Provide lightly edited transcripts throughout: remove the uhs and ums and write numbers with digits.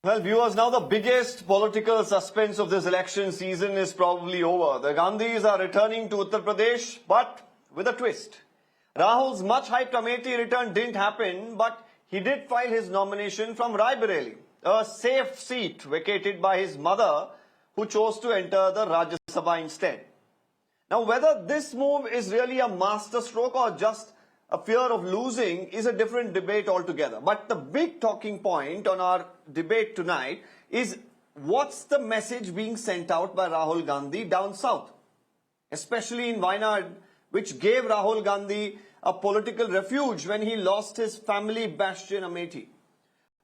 Well, viewers, now the biggest political suspense of this election season is probably over. The Gandhis are returning to Uttar Pradesh, but with a twist. Rahul's much-hyped Amethi return didn't happen, but he did file his nomination from Raebareli, a safe seat vacated by his mother, who chose to enter the Rajya Sabha instead. Now, whether this move is really a masterstroke or just a fear of losing is a different debate altogether. But the big talking point on our debate tonight is what's the message being sent out by Rahul Gandhi down south, especially in Wayanad, which gave Rahul Gandhi a political refuge when he lost his family bastion Amethi.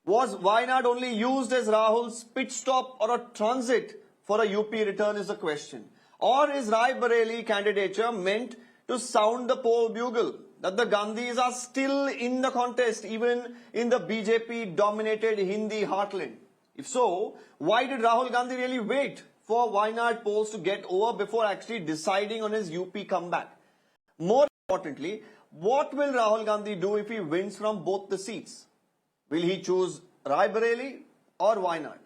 Was Waynad only used as Rahul's pit stop or a transit for a UP return is the question. Or is Raebareli candidature meant to sound the poll bugle that the Gandhis are still in the contest even in the BJP-dominated Hindi heartland? If so, why did Rahul Gandhi really wait for Wayanad polls to get over before actually deciding on his UP comeback? More importantly, what will Rahul Gandhi do if he wins from both the seats? Will he choose Raebareli or Wayanad?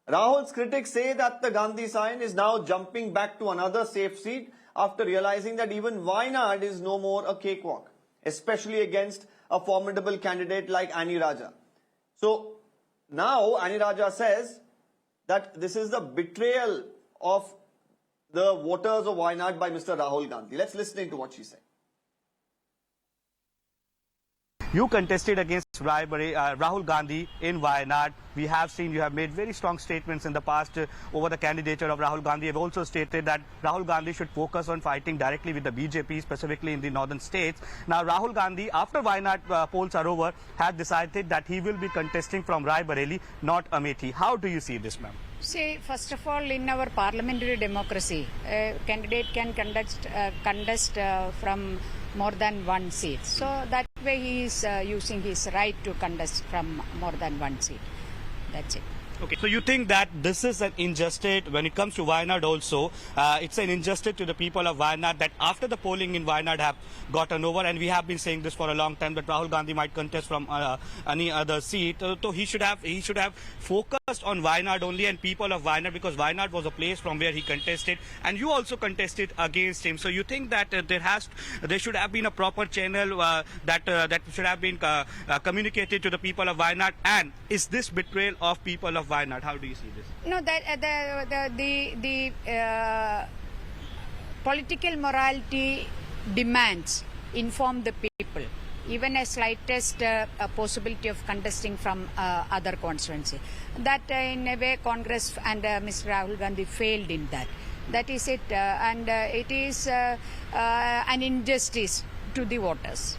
Rahul's critics say that the Gandhi sign is now jumping back to another safe seat after realizing that even Wayanad is no more a cakewalk, especially against a formidable candidate like Annie Raja. So now Annie Raja says that this is the betrayal of the voters of Wayanad by Mr. Rahul Gandhi. Let's listen to what she said. You contested against Rahul Gandhi in Wayanad. We have seen you have made very strong statements in the past over the candidature of Rahul Gandhi. You have also stated that Rahul Gandhi should focus on fighting directly with the BJP, specifically in the northern states. Now, Rahul Gandhi, after Wayanad polls are over, has decided that he will be contesting from Raebareli, not Amethi. How do you see this, ma'am? See, first of all, in our parliamentary democracy, a candidate can contest from more than one seat. So that way he is using his right to contest from more than one seat. That's it. Okay, so you think that this is an injustice when it comes to Wayanad also? It's an injustice to the people of Wayanad that after the polling in Wayanad have gotten over, and we have been saying this for a long time, that Rahul Gandhi might contest from any other seat. So he should have focused on Wayanad only and people of Wayanad, because Wayanad was a place from where he contested, and you also contested against him. So you think that there should have been a proper channel that should have been communicated to the people of Wayanad, and is this betrayal of people of Wayanad? How do you see this? No, the political morality demands inform the people, even a slightest possibility of contesting from other constituency. That in a way Congress and Mr. Rahul Gandhi failed in that. That is it, and it is an injustice to the voters.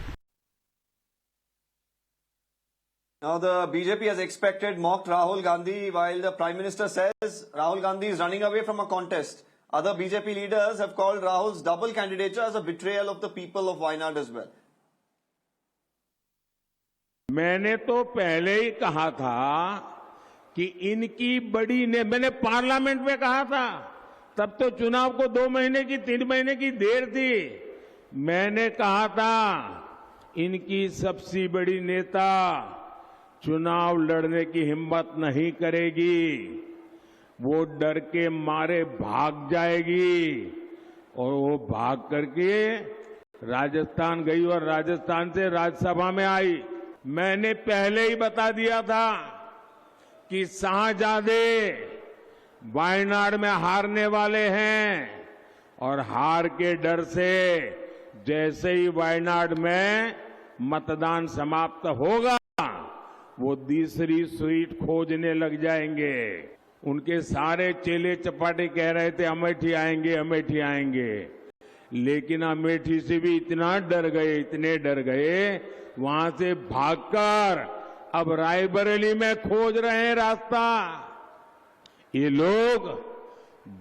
Now, the BJP has expected mocked Rahul Gandhi, while the Prime Minister says Rahul Gandhi is running away from a contest. Other BJP leaders have called Rahul's double candidature as a betrayal of the people of Wayanad as well. मैंने तो पहले ही कहा था कि इनकी बड़ी ने मैंने पार्लियामेंट में कहा था, तब तो चुनाव को 2 महीने की 3 महीने की देर थी। मैंने कहा था इनकी सबसे बड़ी नेता चुनाव लड़ने की हिम्मत नहीं करेगी, वो डर के मारे भाग जाएगी, और वो भाग करके राजस्थान गई और राजस्थान से राज्यसभा में आई। मैंने पहले ही बता दिया था कि शाहजादे वायनाड में हारने वाले हैं, और हार के डर से जैसे ही वायनाड में मतदान समाप्त होगा वो दूसरी सीट खोजने लग जाएंगे। उनके सारे चेले चपाटे कह रहे थे अमेठी आएंगे, अमेठी आएंगे, लेकिन अमेठी से भी इतना डर गए, इतने डर गए, वहां से भागकर अब रायबरेली में खोज रहे हैं रास्ता। ये लोग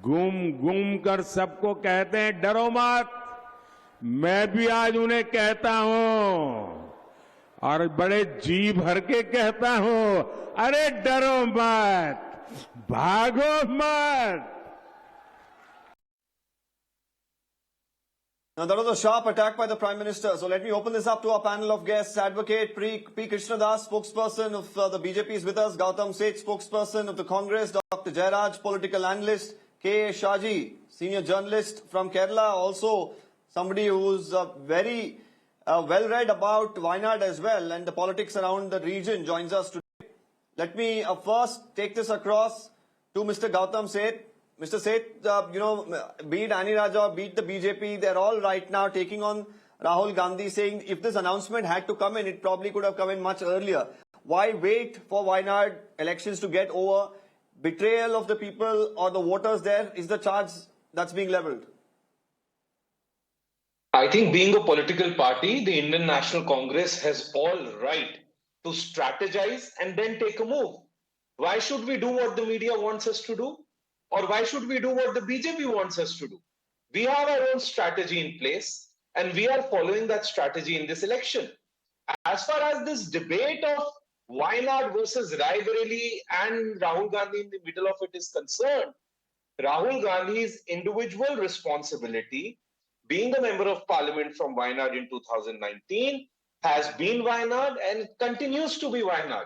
घूम घूम कर सबको कहते हैं डरो मत। मैं भी आज उन्हें कहता हूं और बड़े जी भर के कहता हूं, अरे डरो मत, भागो मत। Now, that was a sharp attack by the Prime Minister. So let me open this up to our panel of guests. Advocate P. Krishnadas, spokesperson of the BJP is with us. Gautam Seth, spokesperson of the Congress. Dr. Jairaj, political analyst. K. Shaji, senior journalist from Kerala. Also somebody who's very well-read about Wayanad as well and the politics around the region, joins us today. Let me first take this across to Mr. Gautam Seth. Mr. Seth, be it Ani Raja, be it the BJP, they're all right now taking on Rahul Gandhi, saying if this announcement had to come in, it probably could have come in much earlier. Why wait for Wayanad elections to get over? Betrayal of the people or the voters there is the charge that's being leveled. I think being a political party, the Indian National Congress has all right to strategize and then take a move. Why should we do what the media wants us to do? Or why should we do what the BJP wants us to do? We have our own strategy in place and we are following that strategy in this election. As far as this debate of Wayanad versus Raebareli and Rahul Gandhi in the middle of it is concerned, Rahul Gandhi's individual responsibility, being a member of parliament from Wayanad in 2019, has been Wayanad and it continues to be Wayanad.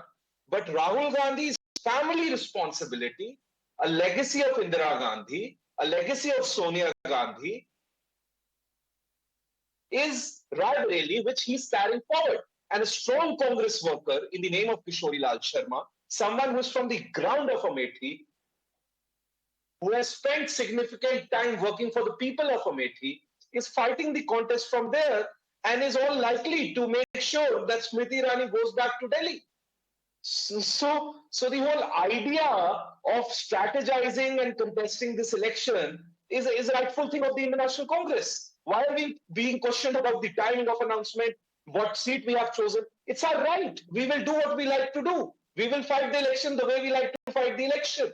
But Rahul Gandhi's family responsibility, a legacy of Indira Gandhi, a legacy of Sonia Gandhi, is Raebareli, which he's carrying forward. And a strong Congress worker in the name of Kishori Lal Sharma, someone who's from the ground of Amethi, who has spent significant time working for the people of Amethi, is fighting the contest from there and is all likely to make sure that Smriti Irani goes back to Delhi. So the whole idea of strategizing and contesting this election is a rightful thing of the Indian National Congress. Why are we being questioned about the timing of announcement, what seat we have chosen? It's our right. We will do what we like to do. We will fight the election the way we like to fight the election.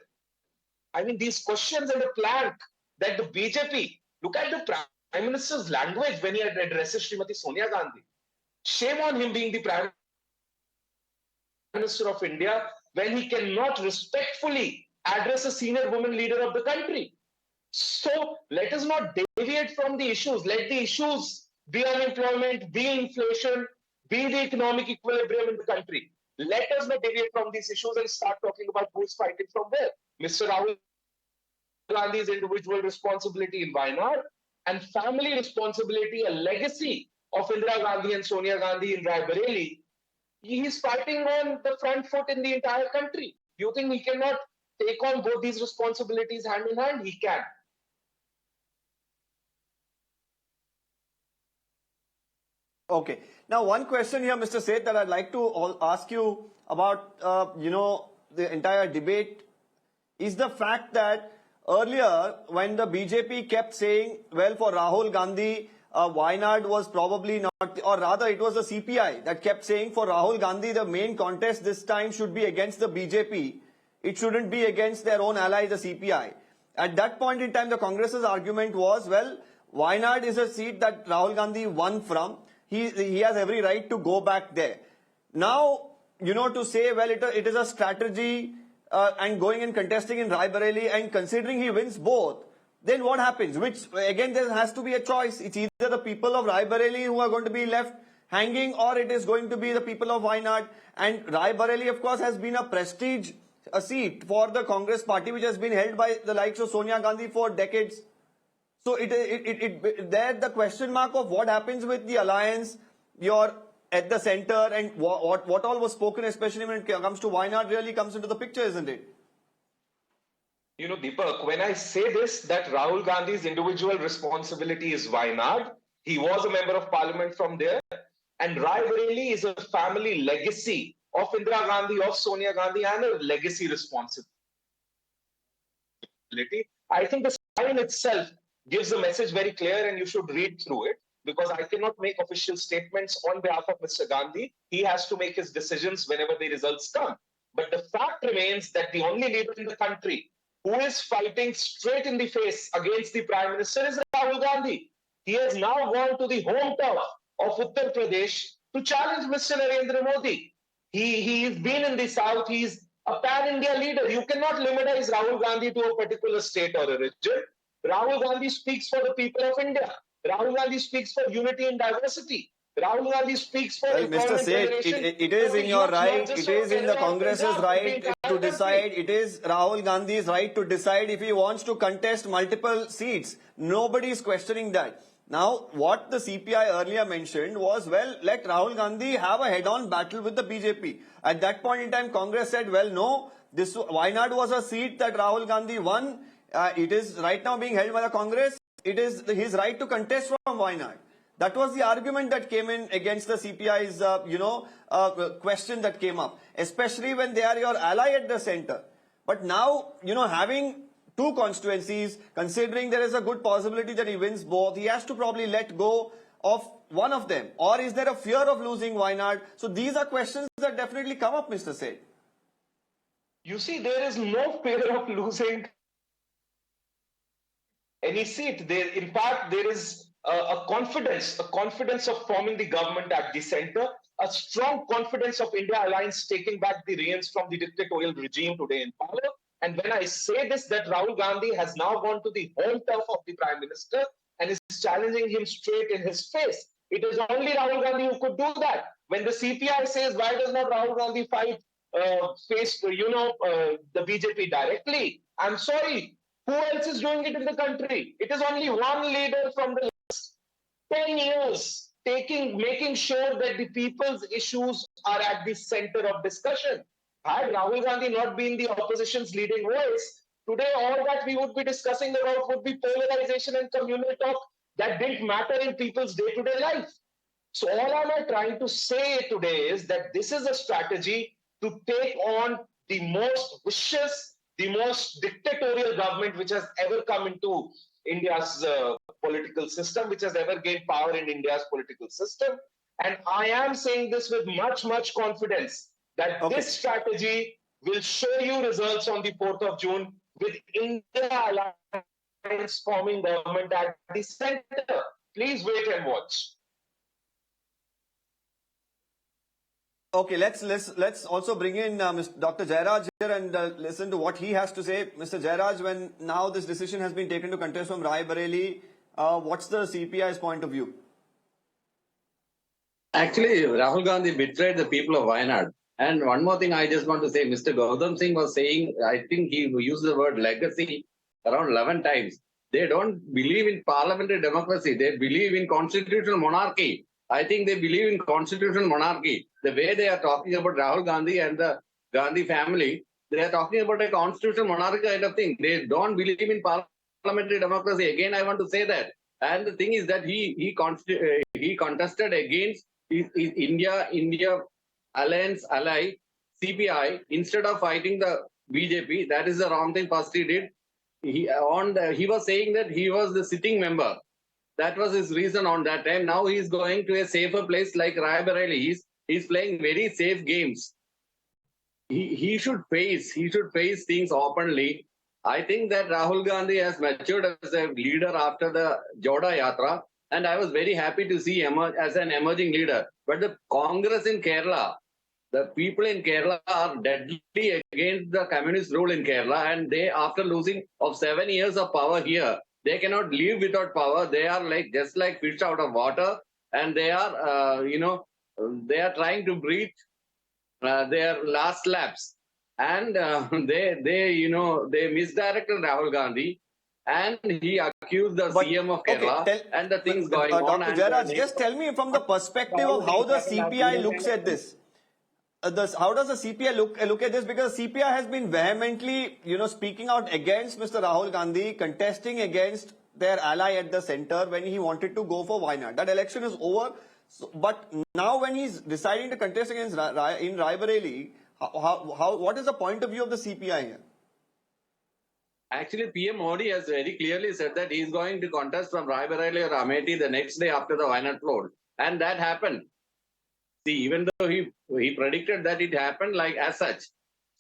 I mean, these questions and the plank that the BJP, look at the Prime Minister's language when he addresses Srimati Sonia Gandhi. Shame on him being the Prime Minister of India when he cannot respectfully address a senior woman leader of the country. So let us not deviate from the issues. Let the issues be unemployment, be inflation, be the economic equilibrium in the country. Let us not deviate from these issues and start talking about who's fighting from where. Mr. Rahul Gandhi's individual responsibility in Wayanad and family responsibility, a legacy of Indira Gandhi and Sonia Gandhi in Raebareli. He is fighting on the front foot in the entire country. Do you think he cannot take on both these responsibilities hand in hand? He can. Okay. Now, one question here, Mr. Seth, that I'd like to ask you about, the entire debate is the fact that earlier, when the BJP kept saying, well, for Rahul Gandhi, Wayanad was probably not, or rather it was the CPI that kept saying for Rahul Gandhi, the main contest this time should be against the BJP. It shouldn't be against their own ally, the CPI. At that point in time, the Congress's argument was, well, Wayanad is a seat that Rahul Gandhi won from. He has every right to go back there. Now, to say, well, it is a strategy and going and contesting in Raebareli and considering he wins both, then what happens? Which, again, there has to be a choice. It's either the people of Raebareli who are going to be left hanging or it is going to be the people of Wayanad. And Raebareli, of course, has been a seat for the Congress party which has been held by the likes of Sonia Gandhi for decades. So there the question mark of what happens with the alliance, you're at the center, and what all was spoken, especially when it comes to Wayanad, really comes into the picture, isn't it? Deepak, when I say this, that Rahul Gandhi's individual responsibility is Wayanad, he was a member of parliament from there, and Raebareli is a family legacy of Indira Gandhi, of Sonia Gandhi, and a legacy responsibility. I think the sign itself gives the message very clear and you should read through it, because I cannot make official statements on behalf of Mr. Gandhi. He has to make his decisions whenever the results come. But the fact remains that the only leader in the country who is fighting straight in the face against the Prime Minister is Rahul Gandhi. He has now gone to the home turf of Uttar Pradesh to challenge Mr. Narendra Modi. He's been in the South. He's a pan-India leader. You cannot limitize Rahul Gandhi to a particular state or a region. Rahul Gandhi speaks for the people of India. Rahul Gandhi speaks for unity and diversity. Rahul Gandhi speaks for Well, Mr. employment Seth, generation. it is for the in your youth, not right, just it of is in the Kerala or Congress's Punjab, but the right entire to country. decide, it is Rahul Gandhi's right to decide if he wants to contest multiple seats. Nobody is questioning that. Now, what the CPI earlier mentioned was, well, let Rahul Gandhi have a head-on battle with the BJP. At that point in time, Congress said, well, no, this Waynad was a seat that Rahul Gandhi won. It is right now being held by the Congress. It is his right to contest from Waynad. That was the argument that came in against the CPI's, question that came up, especially when they are your ally at the center. But now, having two constituencies, considering there is a good possibility that he wins both, he has to probably let go of one of them. Or is there a fear of losing Waynad? So these are questions that definitely come up, Mr. Seth. You see, there is no fear of losing any seat. In fact, there is a confidence of forming the government at the center, a strong confidence of India Alliance taking back the reins from the dictatorial regime today in power. And when I say this, that Rahul Gandhi has now gone to the home turf of the Prime Minister and is challenging him straight in his face. It is only Rahul Gandhi who could do that. When the CPI says, why does not Rahul Gandhi face the BJP directly? I'm sorry. Who else is doing it in the country? It is only one leader from the last 10 years making sure that the people's issues are at the center of discussion. Had Rahul Gandhi not been the opposition's leading voice, today all that we would be discussing about would be polarization and communal talk that didn't matter in people's day-to-day life. So all I'm trying to say today is that this is a strategy to take on the most vicious, the most dictatorial government which has ever come into India's political system, which has ever gained power in India's political system. And I am saying this with much, much confidence that this strategy will show you results on the 4th of June with India Alliance forming government at the center. Please wait and watch. Okay, let's also bring in Dr. Jairaj here and listen to what he has to say. Mr. Jairaj, when now this decision has been taken to contest from Raebareli, what's the CPI's point of view? Actually, Rahul Gandhi betrayed the people of Wayanad. And one more thing I just want to say, Mr. Gautam Singh was saying, I think he used the word legacy around 11 times. They don't believe in parliamentary democracy. They believe in constitutional monarchy. I think they believe in constitutional monarchy. The way they are talking about Rahul Gandhi and the Gandhi family, they are talking about a constitutional monarchy kind of thing. They don't believe in parliamentary democracy. Again, I want to say that. And the thing is that he contested against his India Alliance ally CPI instead of fighting the BJP. That is the wrong thing. First he did. He was saying that he was the sitting member. That was his reason on that time. Now he's going to a safer place like Raebareli. He's playing very safe games. He should face things openly. I think that Rahul Gandhi has matured as a leader after the Joda Yatra, and I was very happy to see him as an emerging leader. But the Congress in Kerala, the people in Kerala are deadly against the communist rule in Kerala, and they, after losing of 7 years of power here, they cannot live without power. They are just like fish out of water, and they are, they are trying to breathe their last laps, and they misdirected Rahul Gandhi, and he accused the CM of Kerala and the things going on. Dr. Jairaj, just tell me from the perspective of how the CPI looks at this. How does the CPI look at this? Because CPI has been vehemently, speaking out against Mr. Rahul Gandhi, contesting against their ally at the center when he wanted to go for Waynad. That election is over. So, but now when he's deciding to contest against in Raebareli, what is the point of view of the CPI here? Actually, PM Modi has very clearly said that he's going to contest from Raebareli or Amethi the next day after the Waynad flood. And that happened. See, even though he predicted that it happened like as such.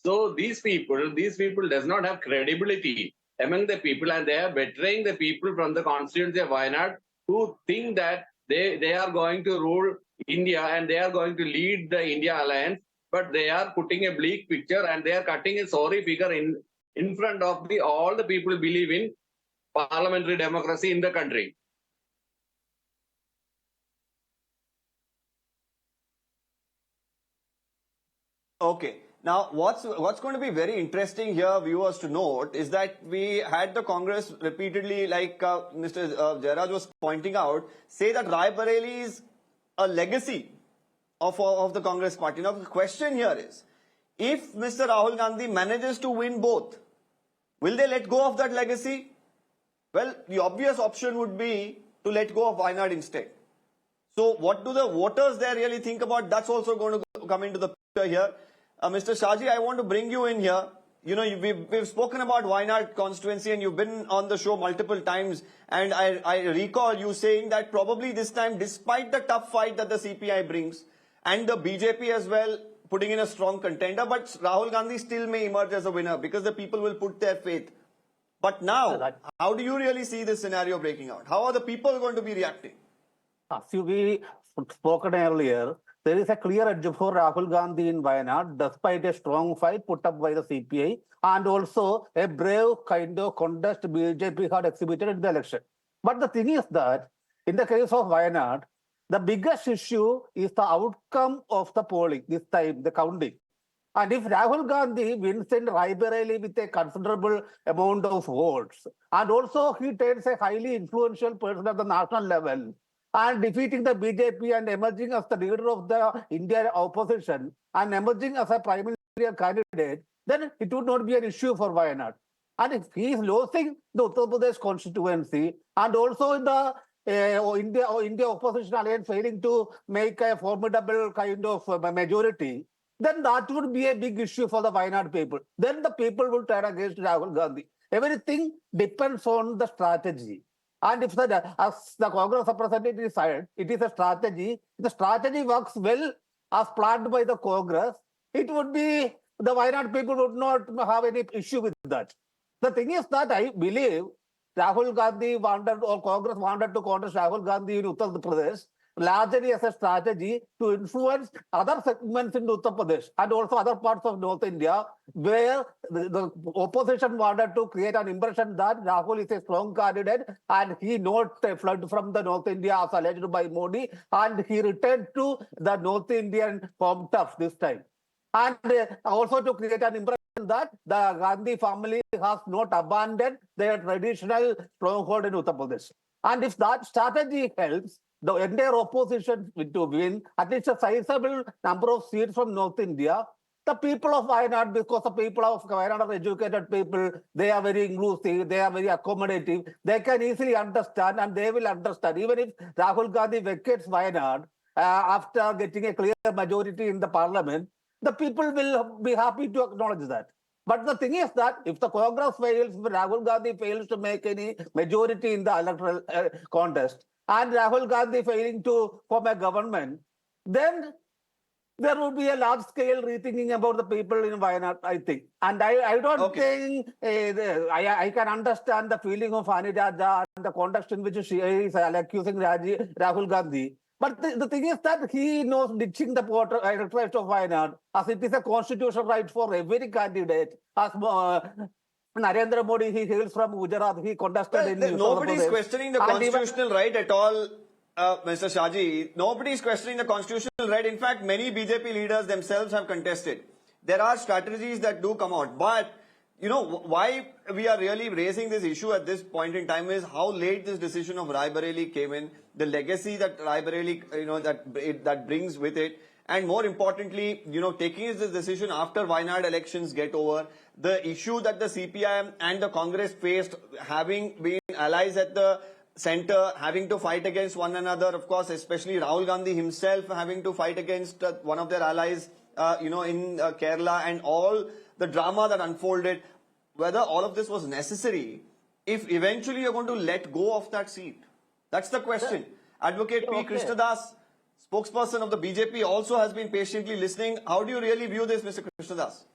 So these people does not have credibility among the people, and they are betraying the people from the constituency of Wayanad who think that they are going to rule India and they are going to lead the India Alliance, but they are putting a bleak picture and they are cutting a sorry figure in front of all the people believe in parliamentary democracy in the country. Okay. Now, what's going to be very interesting here, viewers, to note is that we had the Congress repeatedly, like Mr. Jairaj was pointing out, say that Raebareli is a legacy of the Congress party. Now, the question here is, if Mr. Rahul Gandhi manages to win both, will they let go of that legacy? Well, the obvious option would be to let go of Waynad instead. So, what do the voters there really think about? That's also going to come into the picture here. Mr. Shaji, I want to bring you in here. You know, we've spoken about Wayanad constituency and you've been on the show multiple times. And I recall you saying that probably this time, despite the tough fight that the CPI brings and the BJP as well putting in a strong contender, but Rahul Gandhi still may emerge as a winner because the people will put their faith. But now, how do you really see this scenario breaking out? How are the people going to be reacting? As we spoken earlier, there is a clear edge for Rahul Gandhi in Wayanad, despite a strong fight put up by the CPI and also a brave kind of contest BJP had exhibited in the election. But the thing is that in the case of Wayanad, the biggest issue is the outcome of the polling, this time the counting. And if Rahul Gandhi wins in Raebareli with a considerable amount of votes, and also he turns a highly influential person at the national level, and defeating the BJP and emerging as the leader of the Indian opposition and emerging as a prime ministerial candidate, then it would not be an issue for Wayanad. And if he is losing the Uttar Pradesh constituency and also the India opposition alliance failing to make a formidable kind of majority, then that would be a big issue for the Wayanad people. Then the people will turn against Rahul Gandhi. Everything depends on the strategy. And if as the Congress representative said, it is a strategy. The strategy works well as planned by the Congress. It would be, the Wayanad people would not have any issue with that. The thing is that I believe Rahul Gandhi wanted, or Congress wanted to contest Rahul Gandhi in Uttar Pradesh, largely as a strategy to influence other segments in Uttar Pradesh and also other parts of North India, where the opposition wanted to create an impression that Rahul is a strong candidate and he not fled from the North India as alleged by Modi, and he returned to the North Indian home turf this time. And also to create an impression that the Gandhi family has not abandoned their traditional stronghold in Uttar Pradesh. And if that strategy helps the entire opposition to win at least a sizable number of seats from North India, the people of Wayanad, because the people of Wayanad are educated people, they are very inclusive, they are very accommodative, they can easily understand and they will understand. Even if Rahul Gandhi vacates Wayanad after getting a clear majority in the parliament, the people will be happy to acknowledge that. But the thing is that if the Congress fails, if Rahul Gandhi fails to make any majority in the electoral contest, and Rahul Gandhi failing to form a government, then there will be a large-scale rethinking about the people in Wayanad, I think. And I don't think, I can understand the feeling of Ani Raja and the context in which she is accusing Rahul Gandhi. But the thing is that he knows ditching the electorate of Wayanad, as it is a constitutional right for every candidate. As Narendra Modi, he hails from Gujarat, he contested in... Nobody is questioning the constitutional right at all, Mr. Shaji. Nobody is questioning the constitutional right. In fact, many BJP leaders themselves have contested. There are strategies that do come out. But, you know, why we are really raising this issue at this point in time is how late this decision of Raebareli came in, the legacy that Raebareli, you know, that brings with it. And more importantly, you know, taking this decision after Wayanad elections get over, the issue that the CPI and the Congress faced, having been allies at the center, having to fight against one another, of course, especially Rahul Gandhi himself having to fight against one of their allies, you know, in Kerala, and all the drama that unfolded, whether all of this was necessary, if eventually you're going to let go of that seat. That's the question. Advocate P. Krishnadas, spokesperson of the BJP, also has been patiently listening. How do you really view this, Mr. Krishnadas?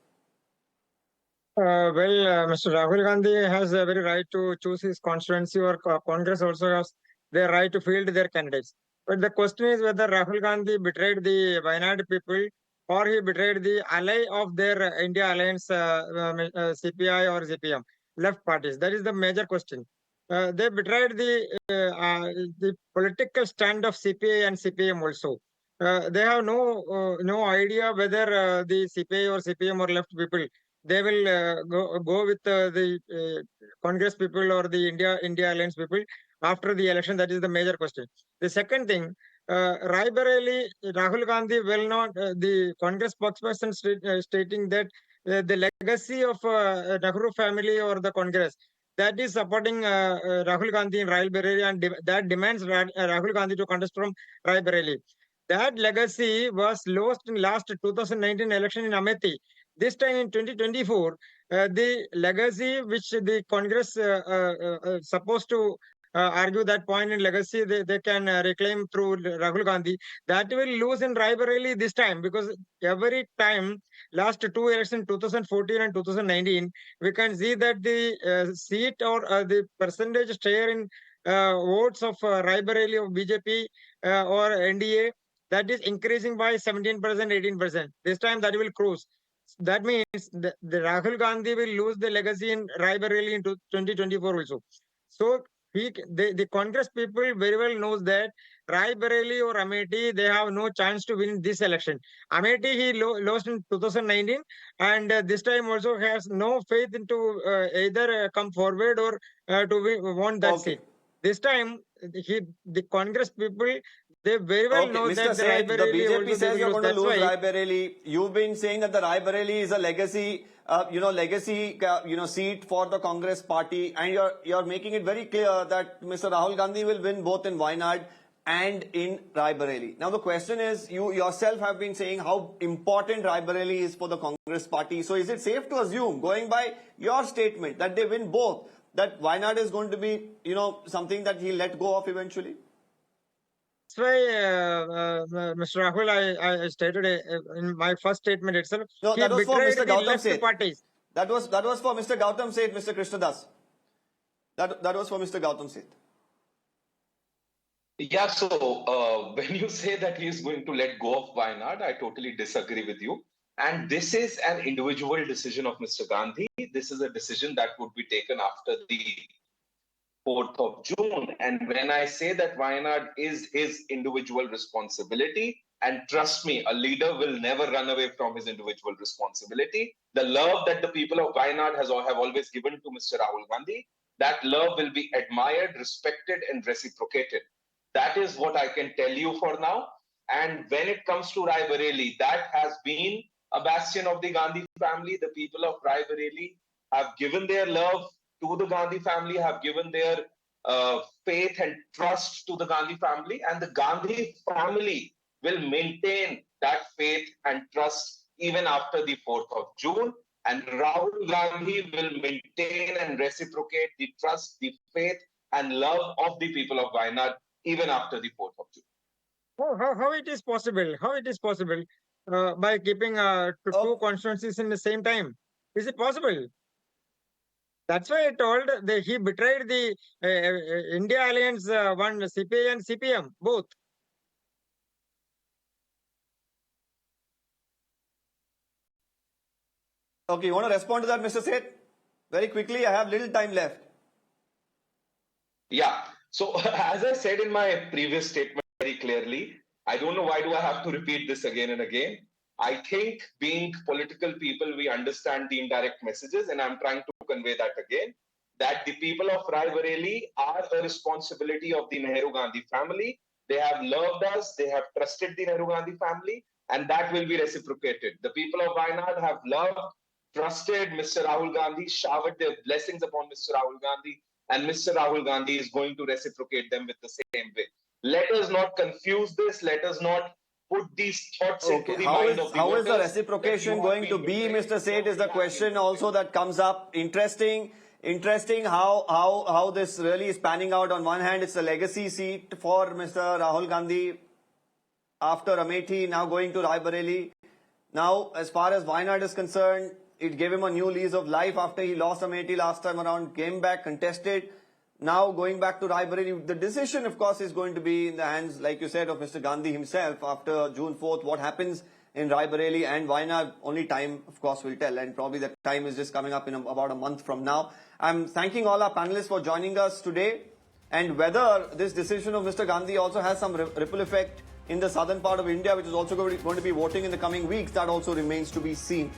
Mr. Rahul Gandhi has a very right to choose his constituency, or Congress also has their right to field their candidates. But the question is whether Rahul Gandhi betrayed the Wayanad people or he betrayed the ally of their India alliance, CPI or CPM, left parties. That is the major question. They betrayed the political stand of CPI and CPM also. they have no idea whether the CPI or CPM or left people they will go with the Congress people or the India Alliance people after the election. That is the major question. The second thing, Raebareli, Rahul Gandhi will not the Congress spokesperson stating that the legacy of Nehru family or the Congress that is supporting Rahul Gandhi in Raebareli and that demands Rahul Gandhi to contest from Raebareli. That legacy was lost in last 2019 election in Amethi. This time in 2024, the legacy which the Congress supposed to argue that point in legacy they can reclaim through Rahul Gandhi, that will lose in Raebareli this time, because every time last two elections 2014 and 2019 we can see that the seat or the percentage share in votes of Raebareli of BJP or NDA, that is increasing by 17%, 18%. This time that will cruise. That means the Rahul Gandhi will lose the legacy in Raebareli in 2024 also. So the Congress people very well knows that Raebareli or Amethi, they have no chance to win this election. Amethi he lost in 2019, and this time also has no faith into either come forward or to won that seat. This time the Congress people, they very well know Mr. that Seth, the BJP says you're going to lose why Raebareli. You've been saying that the Raebareli is a legacy, seat for the Congress party, and you're making it very clear that Mr. Rahul Gandhi will win both in Wayanad and in Raebareli. Now the question is, you yourself have been saying how important Raebareli is for the Congress party. So is it safe to assume, going by your statement, that they win both, that Wayanad is going to be, something that he'll let go of eventually? That's why, Mr. Rahul, I stated in my first statement itself. No, that was for Mr. Gautam Seth. Parties. That was for Mr. Gautam Seth, Mr. Krishnadas. That was for Mr. Gautam Seth. Yeah, so when you say that he is going to let go of Wayanad, I totally disagree with you. And this is an individual decision of Mr. Gandhi. This is a decision that would be taken after the 4th of June. And when I say that Wayanad is his individual responsibility, and trust me, a leader will never run away from his individual responsibility. The love that the people of Wayanad have always given to Mr. Rahul Gandhi, that love will be admired, respected, and reciprocated. That is what I can tell you for now. And when it comes to Raebareli, that has been a bastion of the Gandhi family. The people of Raebareli have given their love to the Gandhi family, have given their faith and trust to the Gandhi family, and the Gandhi family will maintain that faith and trust even after the 4th of June. And Rahul Gandhi will maintain and reciprocate the trust, the faith, and love of the people of Wayanad even after the 4th of June. Oh, how it is possible? How it is possible by keeping two constituencies in the same time? Is it possible? That's why I told that he betrayed the India Alliance, one CPI and CPM, both. Okay, you want to respond to that, Mr. Seth? Very quickly, I have little time left. Yeah. So as I said in my previous statement very clearly, I don't know why do I have to repeat this again and again. I think being political people, we understand the indirect messages, and I'm trying to convey that again, that the people of Raebareli are a responsibility of the Nehru Gandhi family. They have loved us, they have trusted the Nehru Gandhi family, and that will be reciprocated. The people of Wayanad have loved, trusted Mr. Rahul Gandhi, showered their blessings upon Mr. Rahul Gandhi, and Mr. Rahul Gandhi is going to reciprocate them with the same way. Let us not confuse this. Let us not put these thoughts into the mind of the How voters. is the reciprocation going to be, Mr. Seth, is the question also that comes up. Interesting how this really is panning out. On one hand, it's a legacy seat for Mr. Rahul Gandhi after Amethi, now going to Raebareli. Now, as far as Wayanad is concerned, it gave him a new lease of life after he lost Amethi last time around, came back, contested. Now going back to Raebareli, the decision, of course, is going to be in the hands, like you said, of Mr. Gandhi himself after June 4th. What happens in Raebareli and Wayanad, only time, of course, will tell. And probably that time is just coming up in about a month from now. I'm thanking all our panelists for joining us today. And whether this decision of Mr. Gandhi also has some ripple effect in the southern part of India, which is also going to be voting in the coming weeks, that also remains to be seen.